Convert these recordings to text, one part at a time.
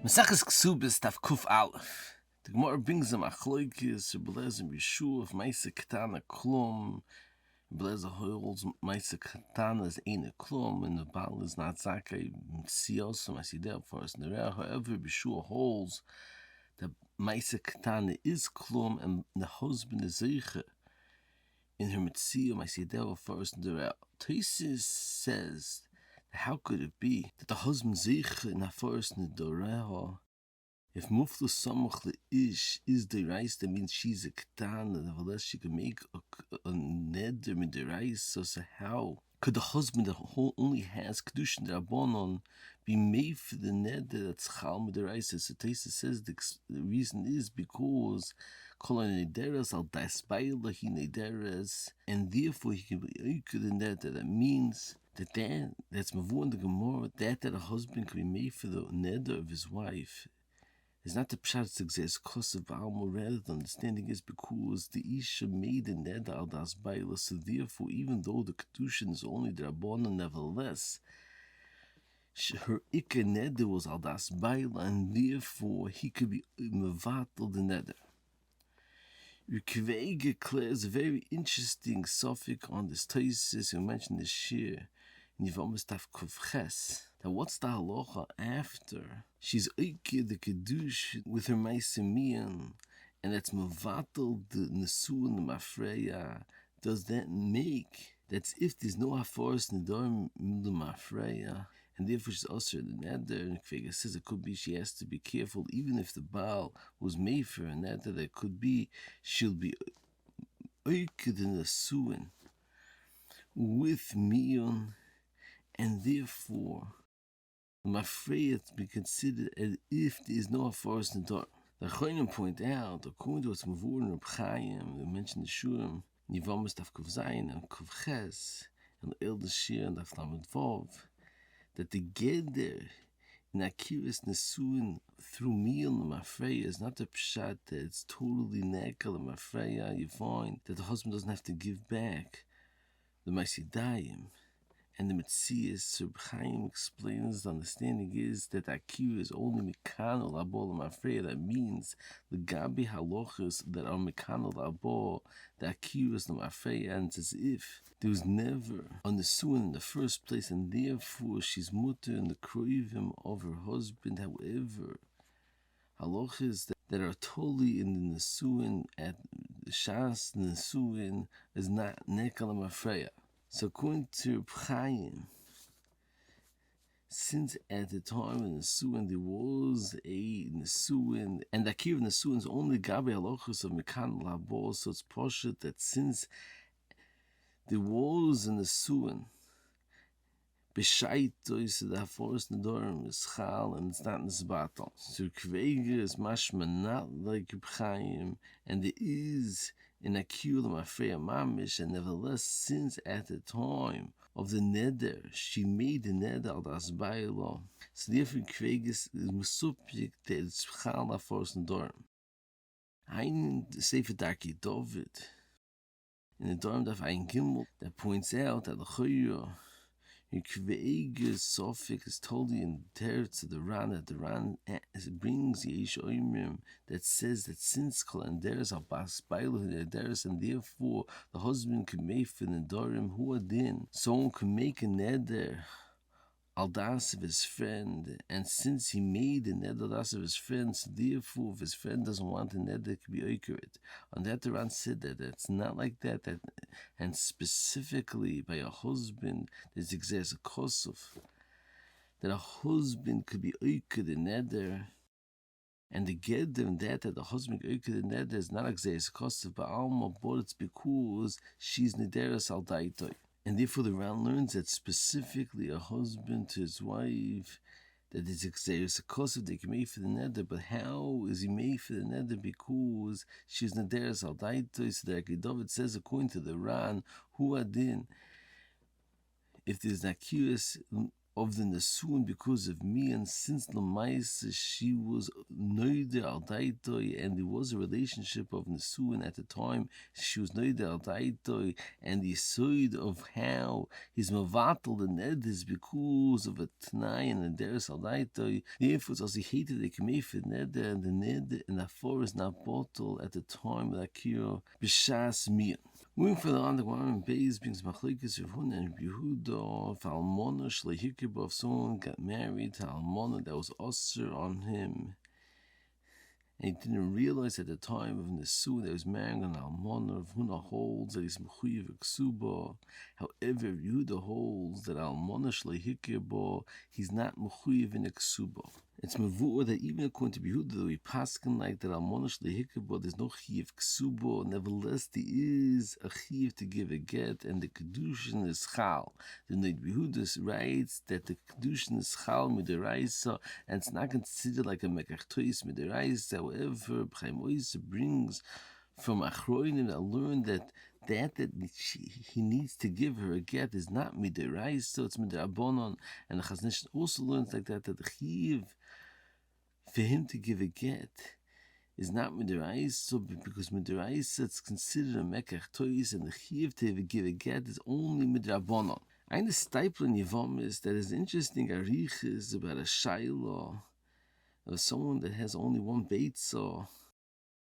Mesachas Kesubos Taf Kuf Aleph. The Gemara brings them achloikis, Rebelezim Yeshua of Maisa Katana Klum. Rebelezim holds Maisa Katana as Eine Klum, and the Baal is not Zakai Siosum as he therefore is Nereh. However, Yeshua holds that Maisa Katana is Klum, and the husband is Zeiche in her Mitziyum as he therefore is Nereh. Taisis says, how could it be that the husband Zeiche in Hafarat Nidoreha, if Muflu Samach Ish is the rice, that means she's a Ketana, nevertheless she can make a neder with the rice. So how could the husband that only has kedushin Rabbanon be made for the neder that's chal with the rice? So Taisa says the reason is because kol nederas al das baila he nederas, and therefore he can be the neder. That means that's Mavu in the Gemara, that a husband can be made for the neder of his wife. It's not the pshat exists cause of alma, rather the understanding is because the isha made the neder al das baila, so therefore even though the kedushin is only the Rabbana, nevertheless her ikka neder was al das baila, and therefore he could be mevatel the neder. Rikvei declares a very interesting suffix on this thesis. You mentioned this year in Yevamos Taf Kufches. Now, what's the halacha after she's oike the kidushin with her miun, and that's mevatel the nesu and the limaphreia? Does that make that's if there's no hafarat nidar limaphreia, and therefore she's also the neder? And Kvega says it could be she has to be careful, even if the Baal was made for a neder, that could be she'll be oike the nesuin with miun, and therefore limaphreia to be considered as if there is no hafarat nidar. The Chayim point out, according to what's Mavur and Reb Chaim, they mentioned the Shurim, Yevamos Taf Kuf Zayin and Kuf Ches, and the Elder Shir and Daf Lamed Vov, that the Geder in Akiris Nesuin through miun limaphreia is not the pshat that it's totally nekel limaphreia. You find that the husband doesn't have to give back the Maisidayim. And the Metzias, Reb Chaim explains the understanding is that Akira is only Mekanol Abo Limaphreia. That means the Gabi Halochas that are Mekanol Abo, the Akira is Limaphreia, and it's as if there was never a Nesuin in the first place, and therefore she's mutter in the kroivim of her husband. However, Halochas that are totally in the Nesuin at Shas Nesuin is not Nekal Limaphreia. So according to Reb Chaim, since at the time in Nesuin there was a Nesuin, and the Akira of Nesuin is only Gabi Halochos of Mekan Labo, so it's poshut that since there was a Nesuin, B'shaito, so the Hafarat Nedorim is chal, and it's not nisbatel. So Kveiger is mashma not like Reb Chaim, and there is in Akira limaphreia mamish, and nevertheless, since at the time of the neder, she made the neder al das baila, so therefore Kveiger is mesupik that it's chal Hafarat Nedorim. Ein Sefer Darkei David in the Dorm Daf Ein Gimel that points out that the Chayra Kveiger suffix is totally in teretz to the Ran, that the Ran brings Yesh Oimrim that says that since Kol Anderes are Bas Bailu Nederes, and therefore the husband can make for Nedarim who adin, someone can make a neder al das of his friend, and since he made the neder al das of his friend, so therefore if his friend doesn't want the neder, it can be oikeret. On that the Ran said that it's not like that, and specifically by a husband there's exists a kosov that a husband could be oikeret the neder, and the geder and that the husband oikeret the neder is not exists a kosov by alma, but it's because she's nederas al daitoi. And therefore the Ran learns that specifically a husband to his wife, that there's a cause of they can make for the neder, but how is he made for the neder? Because she's nederas al daitoi. So that David says according to the Ran, who adin, if there's an accused of the Nesuin because of me, and since Lamaisa she was Noide al Daitoi, and there was a relationship of Nesuin at the time. She was Noide al Daitoi, and the side of how his Mavatal the Ned is because of a Tanai and a Deres al Daitoi. Therefore, as he hated the Kamefid Ned, and the Ned and the forest not bottle at the time of Akira Bishas miun. Moving further on, the Gemara Beis brings Machlokes Rav Huna and Yehuda. If Almona Shleihikibah, if someone got married to Almona that was usher on him, and he didn't realize at the time of Nesu that he was marrying an Almona, Rav Huna holds that he's Mechuyev Kesubos. However, Yehuda holds that Almona Shleihikibah, he's not Mechuyev in a Kesubos. It's mevuah that even according to Yehuda, though we paskin like that Almona Shleihikibah, there's no chiyuv Kesubos. Nevertheless, there is a chiyuv to give a get, and the kedushin is chal. The Neid Yehuda writes that the kedushin is chal midiraisa, and it's not considered like a mekachtois midiraisa. However, Chaim Oizer brings from Achroinim that learned that he needs to give her a get is not midiraisa, so it's midirabonon, and the Chazon also learns like that the chiyuv for him to give a get is not midiraisa, because midiraisa it's considered a mekach tois, and the chiyuv to give a get is only midrabanon. Eine stipler in Yivam is that is interesting arichis about a shayla of someone that has only one beitza,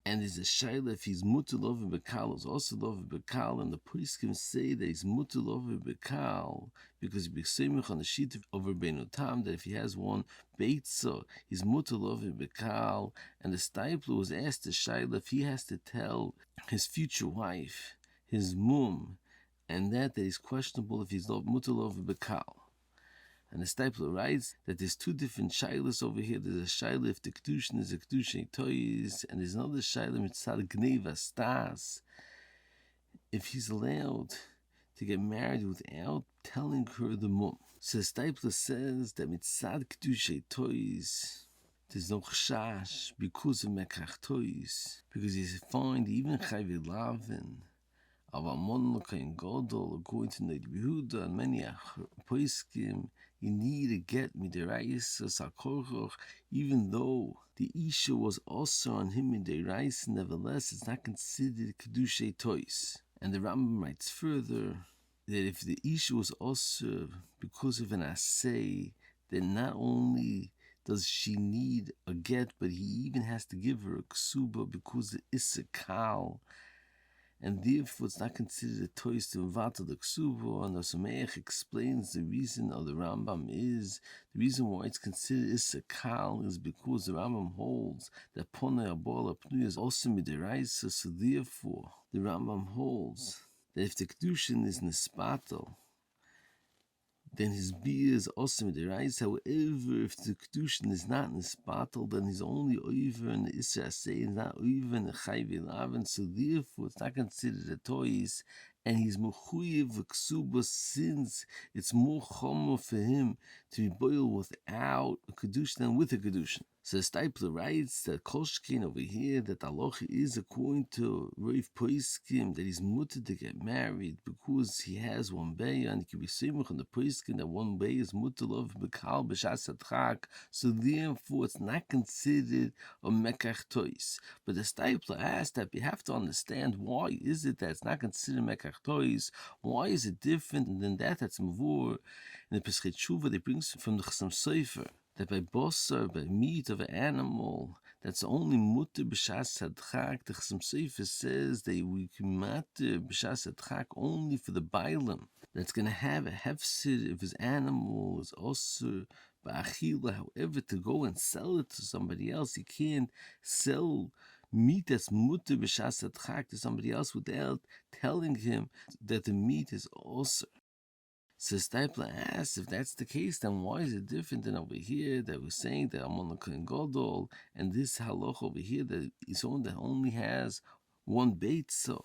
and there's a shayla if he's mutul over bekal, is also over bekal, and the priest can say that he's mutul over bekal because he besemich on the sheet over benotam, that if he has one beitza, he's mutul over bekal. And the stipler was asked the shayla if he has to tell his future wife, his mum, and that he's questionable if he's mutul over bekal. And the stipler writes that there's two different shaylas over here. There's a shayla if the kidushin is a kedushei toys, and there's another shayla mitzad gneva stas, if he's allowed to get married without telling her the mum. So the stipler says that mitzad kedushei toys, there's no chashash because of mekach toys, because he's find even chayve lavin of Amon Kain Godol, according to Neid Yehuda and many poiskim, you need to get midiraisa sakorchoch, even though the isha was also on him midiraisa, nevertheless it's not considered kedushei tois. And the Rambam writes further that if the isha was also because of an assay, then not only does she need a get, but he even has to give her a ksuba because the isakal, and therefore it's not considered a toys to invata the ksuba. And the Sameach explains the reason of the Rambam is the reason why it's considered isakal is because the Rambam holds that pona abola pnu is also midiraisa. So therefore the Rambam holds that if the kedushin is nisbatel, then his beer is also midiraisa. However, if the kedushin is not nisbatel, then he's only over in the Isra say, not over in the chayve lavin. So therefore, it's not considered a toys, and he's mechuyev v'ksubos, since it's more chomer for him to be boiled without a kedushin than with a kedushin. So the stipler writes that Kolshkin over here, that Allah is according to Rav Poiskim, that he's mutter to get married because he has one bay, and he can be samech on the Poiskim that one bay is mutter of Bekal B'shas Atchak, so therefore it's not considered a Mekach Tois. But the stipler asked that we have to understand why is it that it's not considered Mekach Tois, why is it different than that's Mavur in the Pesach Tshuva they brings from the Chassam Sofer, that by bosser, by meat of an animal, that's only mutter b'shas hadchak. The Chassam Sofer says that we can matter b'shas hadchak only for the bailam that's going to have a hefsid if his animal is also ba'achila. However, to go and sell it to somebody else, you can't sell meat that's mutter b'shas hadchak to somebody else without telling him that the meat is also. So Stipler asks, if that's the case, then why is it different than over here that we're saying that I'm on the Kohen Gadol, and this halach over here that is someone that only has one beit, so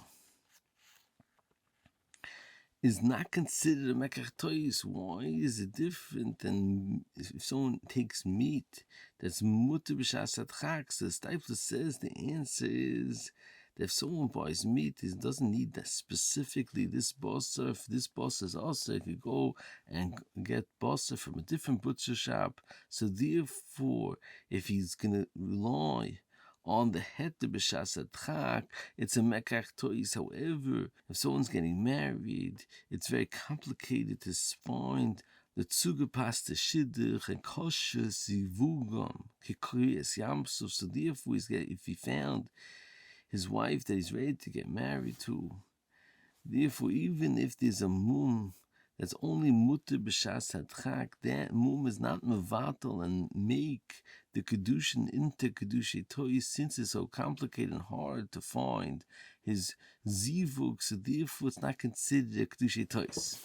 is not considered a mekach tois? Why is it different than if someone takes meat that's mutter b'shas hadchak? So Stipler says the answer is that if someone buys meat, it doesn't need that specifically this bosser. If this bosser is also, he could go and get bosser from a different butcher shop. So therefore, if he's going to rely on the heter b'shas hadchak, it's a mekach tois. However, if someone's getting married, it's very complicated to find the zugepasste shidduch and kosher zivugam kikriyas yamsuf. So therefore, if he found his wife that he's ready to get married to, therefore, even if there's a mum that's only mutter b'shas hadchak, that mum is not mevatel and make the kedushin into kedushei tois, since it's so complicated and hard to find his zivug. So therefore, it's not considered a kedushei tois.